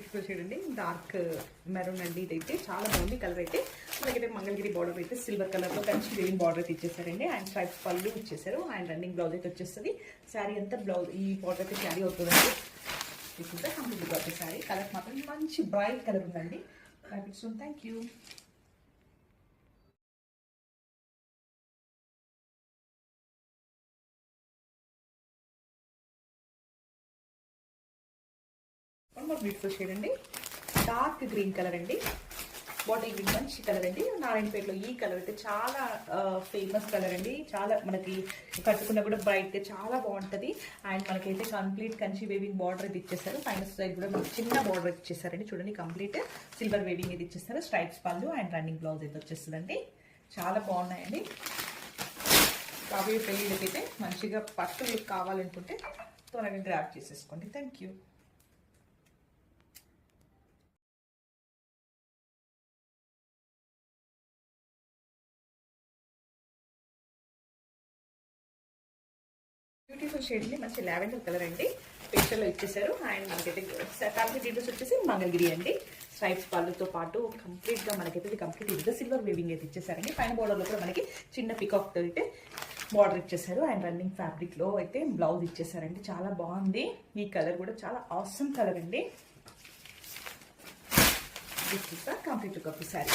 Beautiful shade అండి, dark maroon అండి. ఇదైతే చాలా బాగుంది కలర్ అయితే. మనకైతే మంగళగిరి బార్డర్ అయితే సిల్వర్ కలర్ లో కంచి వేవింగ్ బార్డర్ అయితే ఇచ్చేసారండి. అండ్ స్ట్రైప్స్ పళ్ళు ఇచ్చేసారు. అండ్ రన్నింగ్ బ్లౌజ్ అయితే వచ్చేస్తుంది. శారీ అంతా బ్లౌజ్ ఈ బార్డర్ అయితే క్యారీ అవుతుందండి. తీసుకుంటే కంప్లీట్గా వచ్చే శారీ. కలర్ మాత్రం మంచి బ్రైట్ కలర్ ఉందండి. Thank you. One more beautiful shade అండి, డార్క్ గ్రీన్ కలర్ అండి. బాటిల్ గ్రీన్ మంచి కలర్ అండి. నారాయణపేటలో ఈ కలర్ అయితే చాలా ఫేమస్ కలర్ అండి. చాలా మనకి కట్టుకున్నా కూడా బ్రైట్గా చాలా బాగుంటుంది. అండ్ మనకైతే కంప్లీట్ కంచి వేవింగ్ బార్డర్ ఇది ఇచ్చేస్తారు. పైన సైడ్ కూడా మనకి చిన్న బార్డర్ ఇచ్చేసారండి. చూడండి కంప్లీట్ సిల్వర్ వేవింగ్ ఇది ఇచ్చేస్తారు. స్ట్రైప్స్ పళ్ళు అండ్ రన్నింగ్ బ్లౌజ్ అయితే వచ్చేస్తుందండి. చాలా బాగున్నాయండి. కాబోయే పెళ్ళిళ్ళకైతే మంచిగా పట్టు లుక్ కావాలనుకుంటే త్వరగా గ్రాప్ చేసేసుకోండి. Thank you. బ్యూటిఫుల్ షేడ్ అండి, మంచి లావెండర్ కలర్ అండి. పేస్టల్లో ఇచ్చేసారు. అండ్ మనకైతే ఫ్యాబ్రిక్ డీటెయిల్స్ వచ్చేసి మంగళగిరి అండి. స్ట్రైప్స్ పళ్ళుతో పాటు కంప్లీట్గా మనకైతే కంప్లీట్ ఇదిగా సిల్వర్ వేవింగ్ అయితే ఇచ్చేసారండి. పైన బార్డర్లో కూడా మనకి చిన్న పికాక్ అయితే బార్డర్ ఇచ్చేసారు. అండ్ రన్నింగ్ ఫ్యాబ్రిక్లో అయితే బ్లౌజ్ ఇచ్చేసారండి. చాలా బాగుంది. ఈ కలర్ కూడా చాలా ఆసమ్ కలర్ అండి. This is the complete look of the sari.